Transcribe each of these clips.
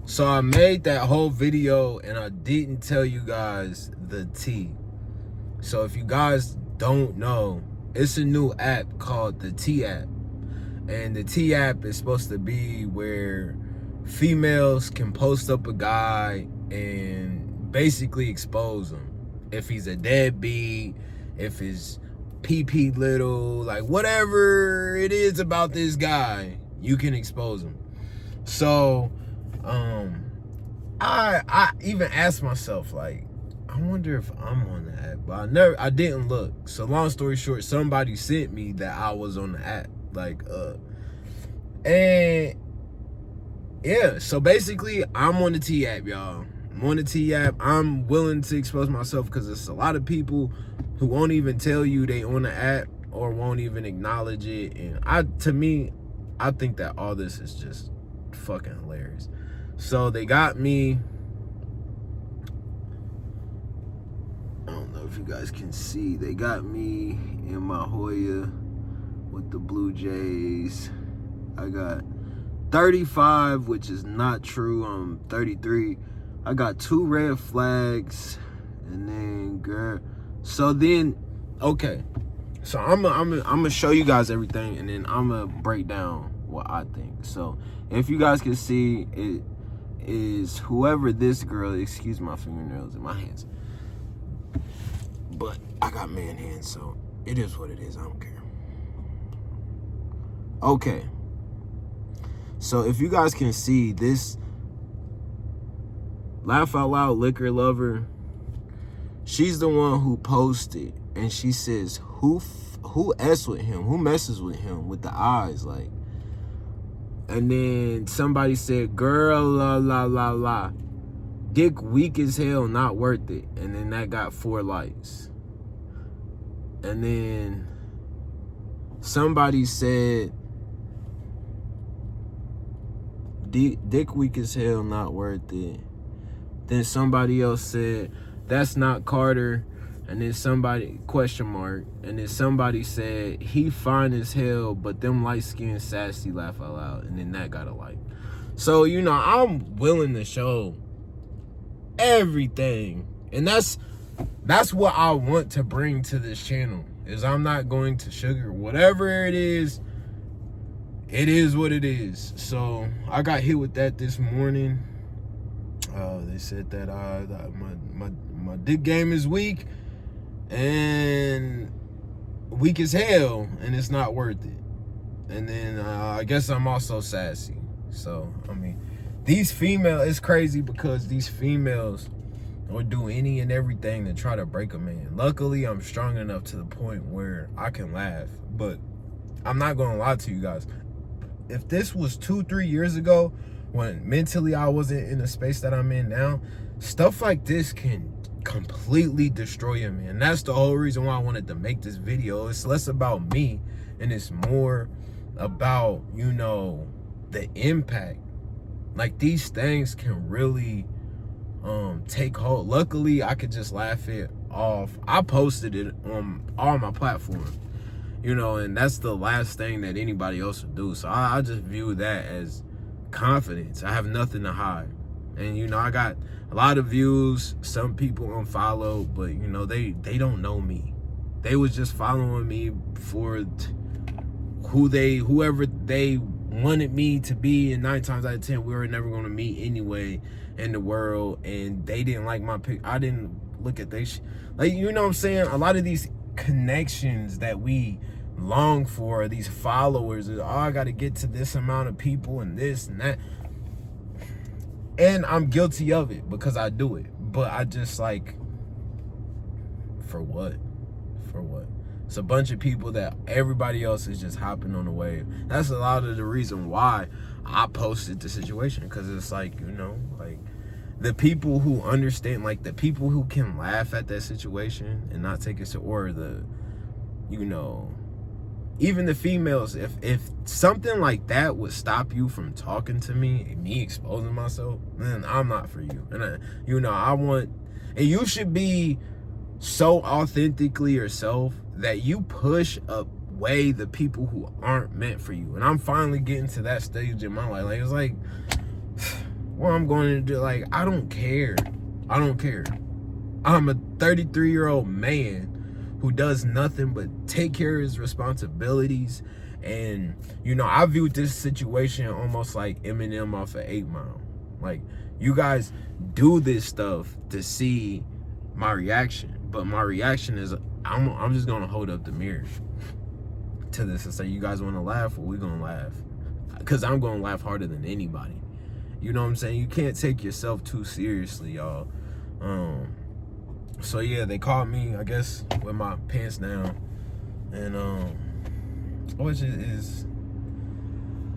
So I made that whole video and I didn't tell you guys the T. So if you guys don't know, it's a new app called the T app. And the T app is supposed to be where females can post up a guy and basically expose him. If he's a deadbeat, if his pee little, like whatever it is about this guy, you can expose him. So, I even asked myself, like, I wonder if I'm on the app, but I didn't look. So long story short, somebody sent me that I was on the app, and yeah. So basically, I'm on the T app, y'all. I'm on the T app. I'm willing to expose myself because there's a lot of people who won't even tell you they on the app or won't even acknowledge it. And I think that all this is just fucking hilarious. So they got me. I don't know if you guys can see. They got me in my Hoya with the Blue Jays. I got 35, which is not true. I'm 33. I got 2 red flags, and then girl. So then, okay. So I'm gonna show you guys everything, and then I'm gonna break down what I think. So if you guys can see, it is whoever this girl. Excuse my fingernails and my hands, but I got man hands, so it is what it is. I don't care. Okay. So if you guys can see this, Laugh Out Loud Liquor Lover, she's the one who posted, and she says, who S with him? Who messes with him with the eyes? Like, and then somebody said, girl, la, la, la, la. Dick weak as hell, not worth it. And then that got 4 likes. And then somebody said, dick weak as hell, not worth it. Then somebody else said, that's not Carter. And then somebody, question mark. And then somebody said, he fine as hell, but them light-skinned sassy, laugh out loud. And then that got a like. So, you know, I'm willing to show everything. And that's what I want to bring to this channel. Is I'm not going to sugar whatever it is what it is. So I got hit with that this morning. They said that my dick game is weak and weak as hell, and it's not worth it. And then I guess I'm also sassy. So I mean, these females, it's crazy because these females will do any and everything to try to break a man. Luckily, I'm strong enough to the point where I can laugh. But I'm not gonna lie to you guys. If this was 2-3 years ago, when mentally I wasn't in the space that I'm in now, stuff like this can completely destroy a man. That's the whole reason why I wanted to make this video. It's less about me and it's more about, you know, the impact. Like, these things can really take hold. Luckily, I could just laugh it off. I posted it on all my platforms, you know, and that's the last thing that anybody else would do. So I just view that as confidence. I have nothing to hide. And, you know, I got a lot of views. Some people unfollow, but, you know, they don't know me. They was just following me for whoever they wanted me to be, and 9 times out of 10 we were never going to meet anyway in the world. And they didn't like my pic. I didn't look at they like, you know what I'm saying? A lot of these connections that we long for, these followers, is, oh, I got to get to this amount of people and this and that. And I'm guilty of it because I do it. But I just, like, for what? For what? It's a bunch of people that everybody else is just hopping on the wave. That's a lot of the reason why I posted the situation, because it's like, you know, like, the people who understand, like, the people who can laugh at that situation and not take it to, or the, you know, even the females, if something like that would stop you from talking to me exposing myself, then I'm not for you. And you know, I want, and you should be so authentically yourself that you push away the people who aren't meant for you. And I'm finally getting to that stage in my life. Like, it's like, what I'm going to do. Like, I don't care. I don't care. I'm a 33-year-old man who does nothing but take care of his responsibilities. And, you know, I viewed this situation almost like Eminem off of 8 Mile. Like, you guys do this stuff to see my reaction. But my reaction is, I'm just going to hold up the mirror to this and say, you guys want to laugh? Well, we're going to laugh. Because I'm going to laugh harder than anybody. You know what I'm saying? You can't take yourself too seriously, y'all. So yeah, they caught me, I guess, with my pants down. And which is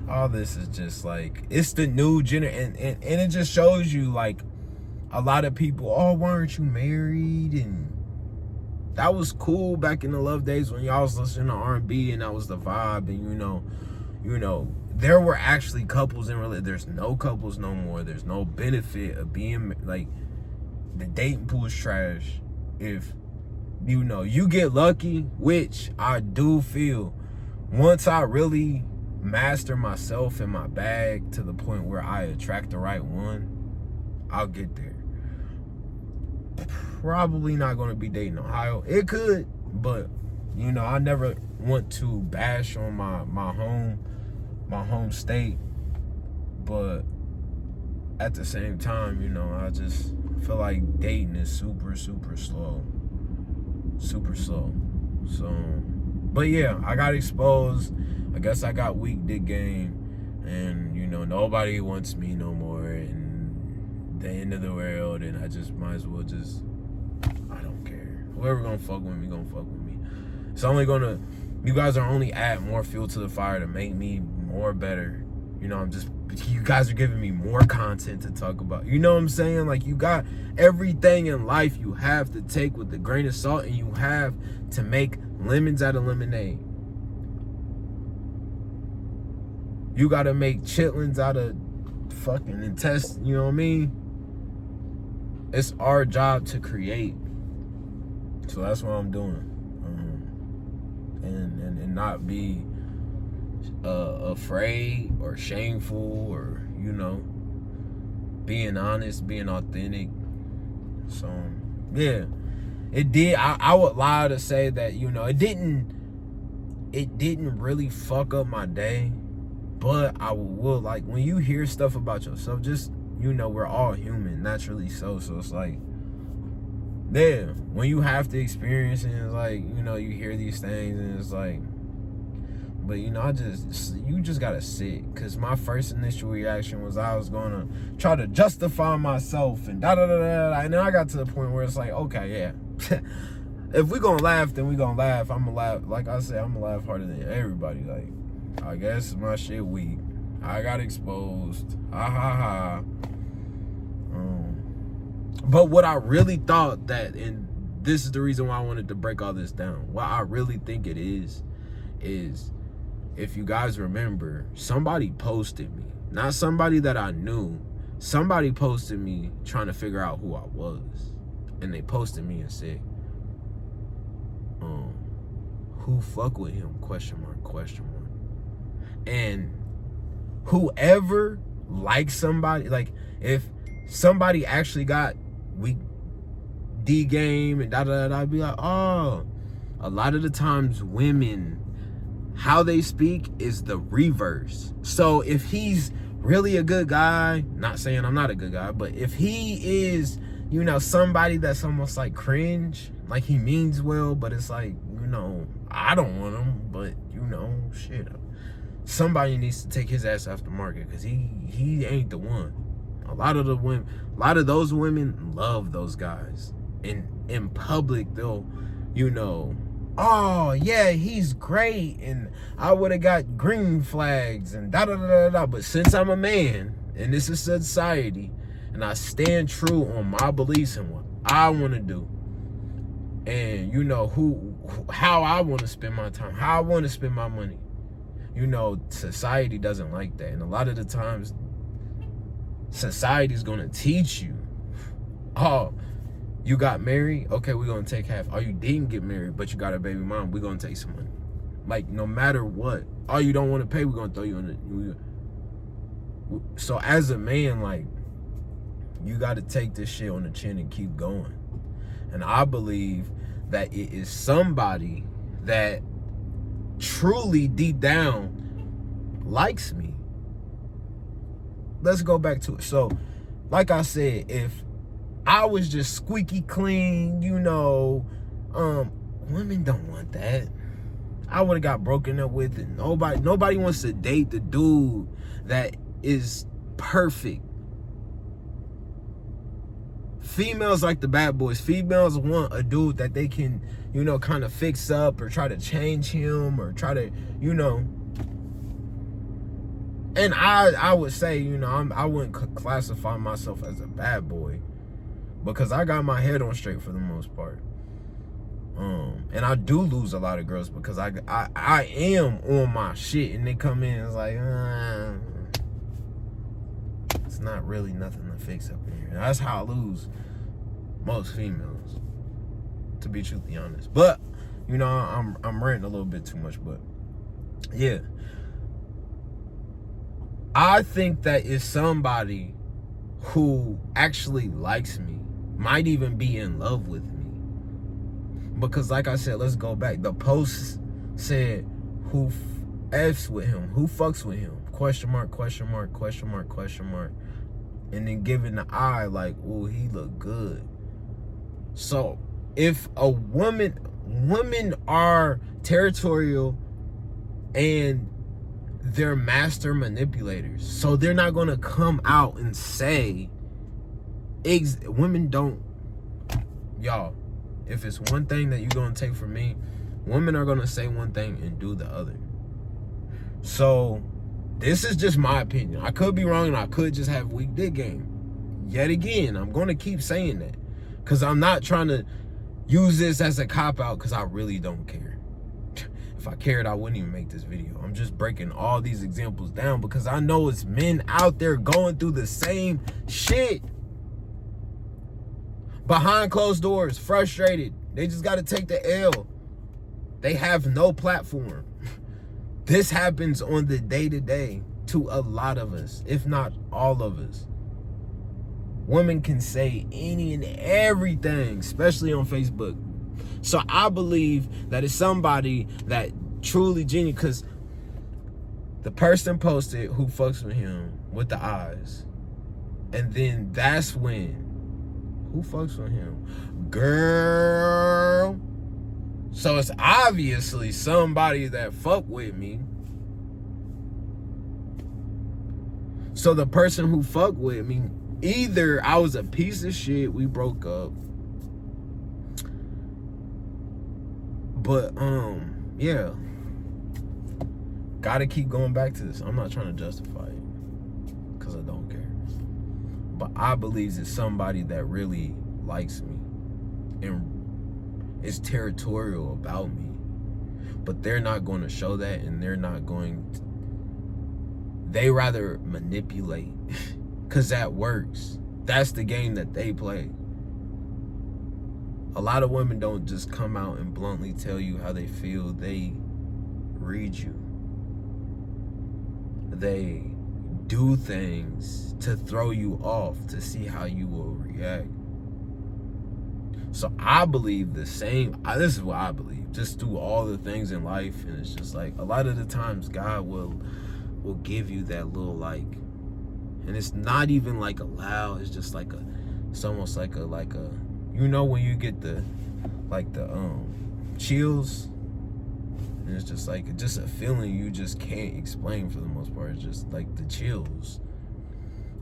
all this is just like, it's the new generation, and it just shows you, like, a lot of people, oh, why aren't you married? And that was cool back in the love days when y'all was listening to R&B and that was the vibe. And you know, there were actually couples in relation. There's no couples no more. There's no benefit of being, like, the dating pool is trash. If, you know, you get lucky, which I do feel, once I really master myself and my bag to the point where I attract the right one, I'll get there. Probably not going to be dating Ohio. It could, but, you know, I never want to bash on my home state, but at the same time, you know, I just feel like dating is super slow. So, but yeah, I got exposed. I guess I got weak dick game, and, you know, nobody wants me no more, and the end of the world, and I just might as well just, I don't care. Whoever gonna fuck with me, gonna fuck with me. It's only gonna, you guys are only add more fuel to the fire to make me more better. You know, you guys are giving me more content to talk about. You know what I'm saying? Like, you got everything in life you have to take with a grain of salt, and you have to make lemons out of lemonade. You got to make chitlins out of fucking intestines, you know what I mean? It's our job to create. So that's what I'm doing. And not be afraid or shameful, or, you know, being honest, being authentic. So yeah, it did. I would lie to say that, you know, it didn't really fuck up my day, but I will, like, when you hear stuff about yourself, just, you know, we're all human, naturally so it's like, yeah, when you have to experience it, it's like, you know, you hear these things and it's like, but, you know, you just gotta sit. Because my first initial reaction was I was gonna try to justify myself and da-da-da-da. And then I got to the point where it's like, okay, yeah. If we gonna laugh, then we gonna laugh. I'm gonna laugh. Like I said, I'm gonna laugh harder than everybody. Like, I guess my shit weak. I got exposed. Ha ha ha. But what I really thought that, and this is the reason why I wanted to break all this down. What I really think it is if you guys remember, somebody posted me. Not somebody that I knew. Somebody posted me trying to figure out who I was. And they posted me and said, who fuck with him? ? And whoever likes somebody, like, if somebody actually got weak D game and I'd be like, oh, a lot of the times women, how they speak is the reverse. So if he's really a good guy, not saying I'm not a good guy, but if he is, you know, somebody that's almost like cringe, like he means well, but it's like, you know, I don't want him, but, you know, shit, somebody needs to take his ass off the market, because he ain't the one. A lot of those women love those guys. And in public, they'll, you know, oh yeah, he's great, and I would have got green flags and da da da da da. But since I'm a man and this is society, and I stand true on my beliefs and what I want to do, and, you know, how I want to spend my time, how I want to spend my money, you know, society doesn't like that. And a lot of the times, society's gonna teach you, oh, you got married? Okay, we're gonna take half. Oh, you didn't get married, but you got a baby mom, we're gonna take some money. Like, no matter what. Oh, you don't want to pay, we're gonna throw you in the... So as a man, like, You got to take this shit on the chin and keep going. And I believe that it is somebody that truly deep down likes me. Let's go back to it. So, like I said, if I was just squeaky clean, women don't want that. I would have got broken up with, and nobody wants to date the dude that is perfect. Females like the bad boys. Females want a dude that they can, kind of fix up or try to change him or try to, And I would say, I wouldn't classify myself as a bad boy because I got my head on straight for the most part. And I do lose a lot of girls because I am on my shit, and they come in and it's like, it's not really nothing to fix up in here. That's how I lose most females, to be truthfully honest. But I'm ranting a little bit too much, but yeah, I think that is somebody who actually likes me, might even be in love with me. Because like I said, let's go back. The post said, who F's with him? Who fucks with him? Question mark, question mark, question mark, question mark. And then giving the eye like, oh, he look good. So if a women are territorial and they're master manipulators. So they're not going to come out and say, women don't, y'all, if it's one thing that you're going to take from me, women are going to say one thing and do the other. So this is just my opinion. I could be wrong and I could just have weak dick game. Yet again, I'm going to keep saying that because I'm not trying to use this as a cop-out because I really don't care. If I cared, I wouldn't even make this video. I'm just breaking all these examples down because I know it's men out there going through the same shit. Behind closed doors, frustrated. They just got to take the L. They have no platform. This happens on the day-to-day to a lot of us, if not all of us. Women can say any and everything, especially on Facebook. So I believe that it's somebody that truly genuine, because the person posted who fucks with him with the eyes. And then that's when, who fucks with him? Girl. So it's obviously somebody that fuck with me. So the person who fuck with me, either I was a piece of shit, we broke up. But yeah. Gotta keep going back to this. I'm not trying to justify it, because I don't care. But I believe it's somebody that really likes me and is territorial about me. But they're not going to show that, and they're not going to, they rather manipulate because that works. That's the game that they play. A lot of women don't just come out and bluntly tell you how they feel. They read you. They do things to throw you off to see how you will react. So I believe the same. This is what I believe. Just through all the things in life, and it's just like a lot of the times God will give you that little like, and it's not even like a loud. It's just like it's almost like a when you get the chills, and it's just like just a feeling you just can't explain for the most part. It's just like the chills.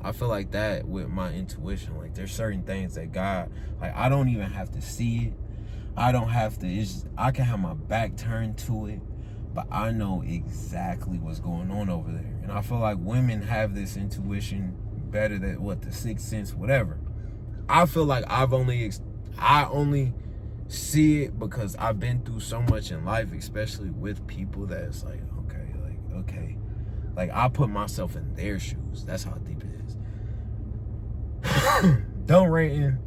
I feel like that with my intuition. Like there's certain things that God, like I don't even have to see it. I don't have to, I can have my back turned to it, but I know exactly what's going on over there. And I feel like women have this intuition better than the sixth sense, whatever. I feel like I only see it because I've been through so much in life, especially with people that it's like, okay. Like I put myself in their shoes. That's how deep it is. Don't rate in.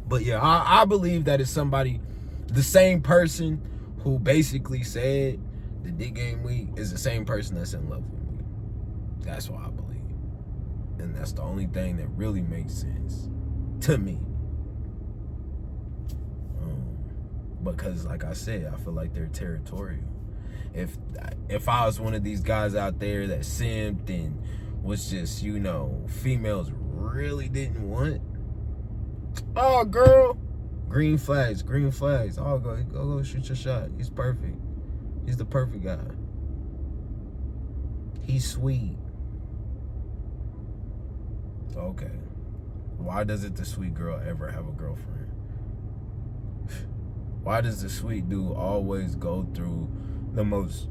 But yeah, I believe that it's somebody, the same person who basically said the dick game weak is the same person that's in love with me. That's what I believe. And that's the only thing that really makes sense to me. Because like I said, I feel like they're territorial. If I was one of these guys out there that simped and was just, you know, females really didn't want, oh girl, green flags. Oh, go shoot your shot. He's perfect. He's the perfect guy. He's sweet. Okay. Why doesn't the sweet girl ever have a girlfriend? Why does the sweet dude always go through the most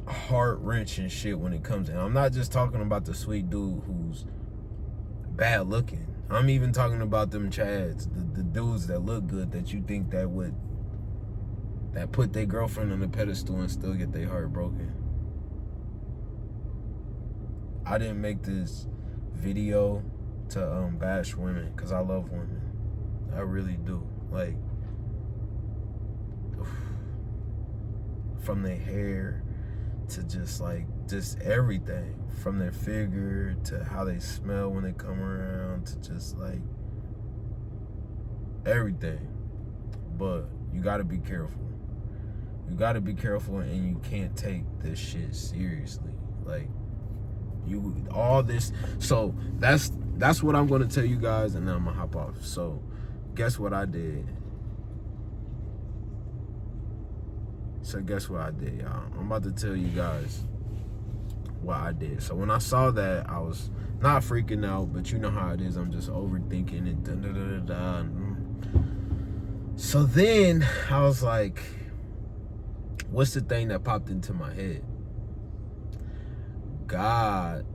heart-wrenching shit when it comes in? I'm not just talking about the sweet dude who's bad looking. I'm even talking about them chads, the dudes that look good that you think that put their girlfriend on the pedestal and still get their heart broken. I didn't make this video to bash women, because I love women. I really do. Like, from their hair to just everything, from their figure to how they smell when they come around to just like everything. But you gotta be careful. You gotta be careful, and you can't take this shit seriously. Like, all this. So that's what I'm gonna tell you guys, and then I'm gonna hop off. So guess what I did? Y'all. I'm about to tell you guys what I did. So when I saw that, I was not freaking out, but you know how it is. I'm just overthinking it. So then I was like, what's the thing that popped into my head? God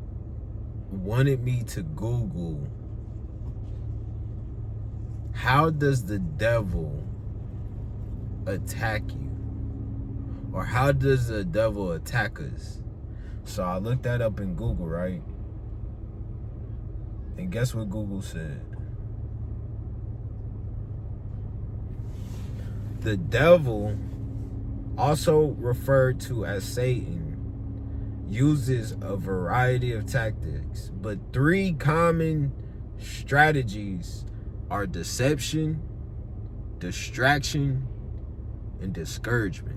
wanted me to Google, how does the devil attack you? Or how does the devil attack us? So I looked that up in Google, right? And guess what Google said? The devil, also referred to as Satan, uses a variety of tactics, but 3 common strategies are deception, distraction, and discouragement.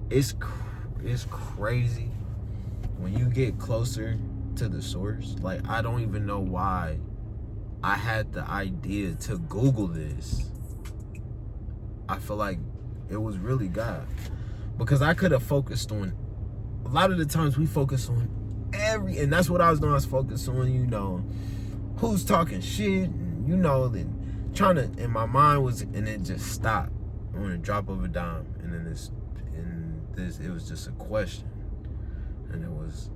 It's crazy when you get closer to the source. Like, I don't even know why I had the idea to Google this. I feel like it was really God, because I could have focused on, a lot of the times we focus on and that's what I was doing. I was focused on, you know, who's talking shit, and, you know, then trying to, and my mind was, and it just stopped on a drop of a dime. And then it was just a question, and it was,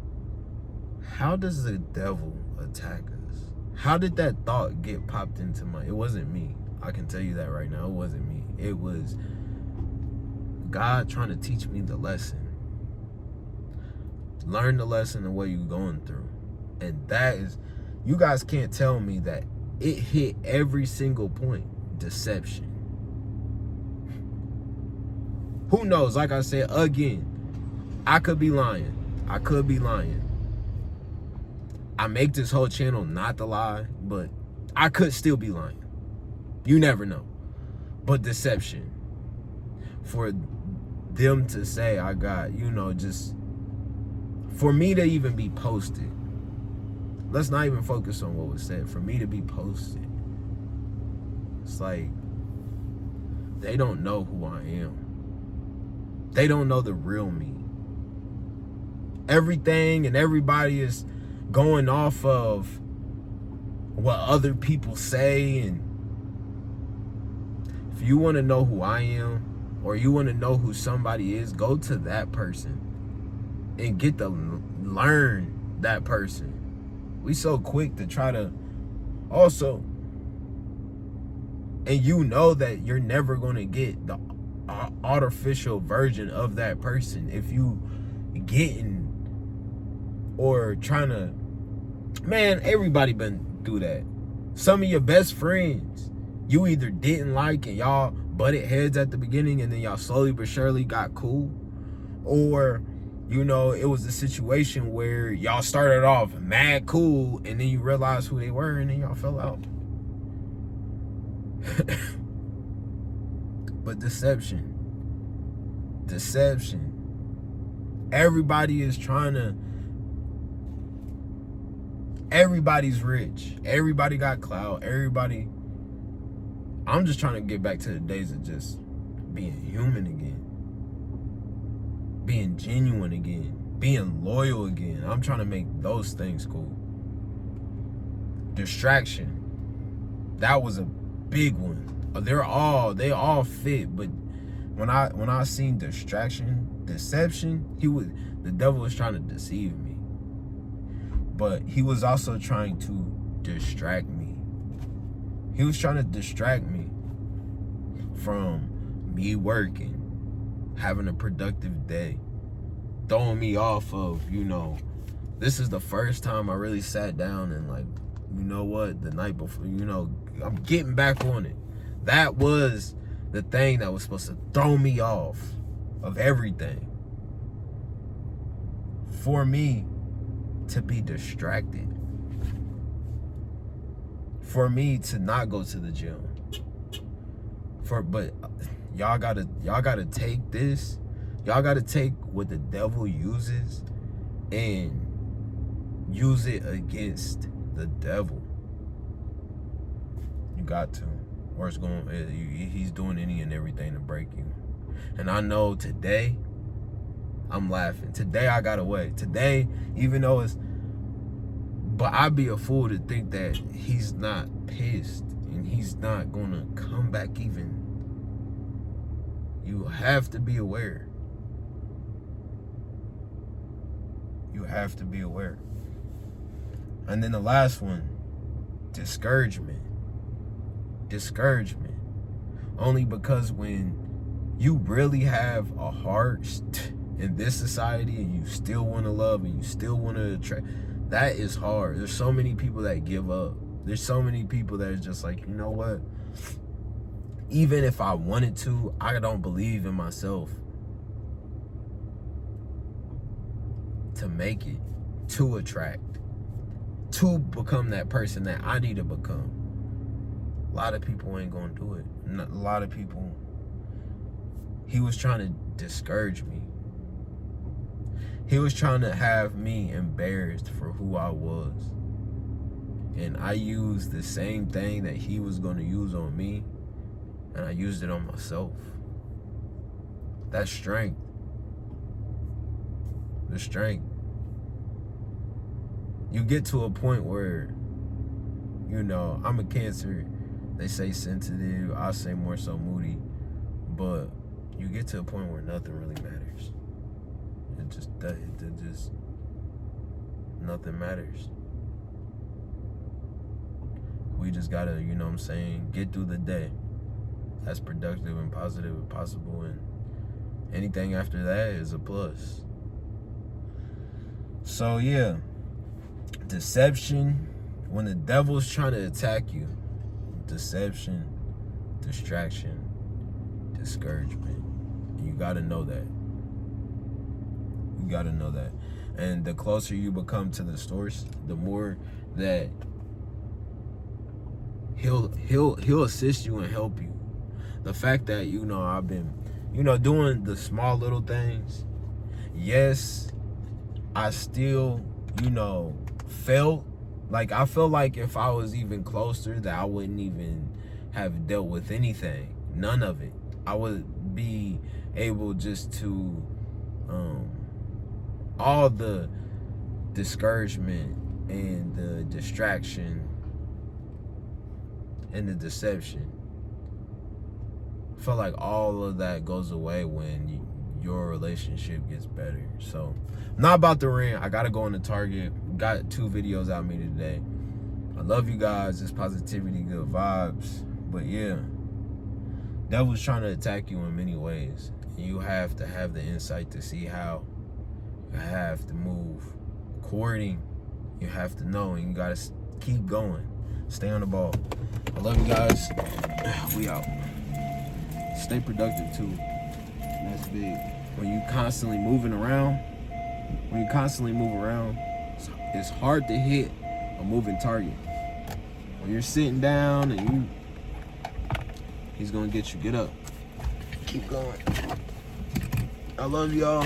how does the devil attack us? How did that thought get popped into my, it wasn't me. I can tell you that right now. It wasn't me. It was God trying to teach me the lesson. Learn the lesson of what you're going through. And that is, you guys can't tell me that it hit every single point. Deception. Who knows? Like I said, again, I could be lying. I make this whole channel not to lie, but I could still be lying. You never know. But deception. For them to say I got, you know, just for me to even be posted. Let's not even focus on what was said. For me to be posted. It's like, they don't know who I am. They don't know the real me. Everything and everybody is going off of what other people say. And if you want to know who I am, or you want to know who somebody is, go to that person and get to learn that person. We so quick to try to also, and you know that you're never going to get the artificial version of that person if you getting or trying to, man, everybody been through that. Some of your best friends you either didn't like and y'all butted heads at the beginning, and then y'all slowly but surely got cool, or you know, it was a situation where y'all started off mad cool and then you realized who they were and then y'all fell out. But deception. Everybody is trying to, everybody's rich. Everybody got clout. Everybody. I'm just trying to get back to the days of just being human again. Being genuine again. Being loyal again. I'm trying to make those things cool. Distraction. That was a big one. They all fit, but when I seen deception, the devil was trying to deceive me. But he was also trying to distract me. He was trying to distract me from me working, having a productive day, throwing me off of, you know, this is the first time I really sat down and like, you know what, the night before, you know, I'm getting back on it. That was the thing that was supposed to throw me off of everything. For me to be distracted. For me to not go to the gym. But y'all gotta take this. Y'all gotta take what the devil uses and use it against the devil. You got to. Or it's he's doing any and everything to break you. And I know today, I'm laughing. Today I got away. Today, even though it's, but I'd be a fool to think that he's not pissed and he's not gonna come back even. You have to be aware. You have to be aware. And then the last one, discouragement. Discouragement. Only because when you really have a heart in this society and you still want to love and you still want to attract, that is hard. There's so many people that give up. There's so many people that are just like, you know what? Even if I wanted to, I don't believe in myself to make it, to attract, to become that person that I need to become. A lot of people ain't gonna do it. A lot of people, he was trying to discourage me. He was trying to have me embarrassed for who I was. And I used the same thing that he was gonna use on me, and I used it on myself. That's strength. The strength. You get to a point where, you know, I'm a Cancer. They say sensitive, I say more so moody, but you get to a point where nothing really matters. It just nothing matters. We just gotta, you know what I'm saying, get through the day as productive and positive as possible, and anything after that is a plus. So yeah, deception, when the devil's trying to attack you, deception, distraction, discouragement. You gotta know that. You gotta know that. And the closer you become to the source, the more that he'll assist you and help you. The fact that, you know, I've been, you know, doing the small little things. Yes, I still, you know, felt like, I feel like if I was even closer, that I wouldn't even have dealt with anything. None of it. I would be able just to, all the discouragement and the distraction and the deception, I feel like all of that goes away when your relationship gets better. So, I'm not about to rant. I gotta go into Target. Got 2 videos out me today. I love you guys. It's positivity, good vibes. But yeah, devil's trying to attack you in many ways. You have to have the insight to see how. You have to move. Courting, you have to know, and you gotta keep going. Stay on the ball. I love you guys. We out. Stay productive too. That's big. When you constantly moving around, when you constantly move around, it's hard to hit a moving target. When you're sitting down and he's gonna get you. Get up. Keep going. I love y'all.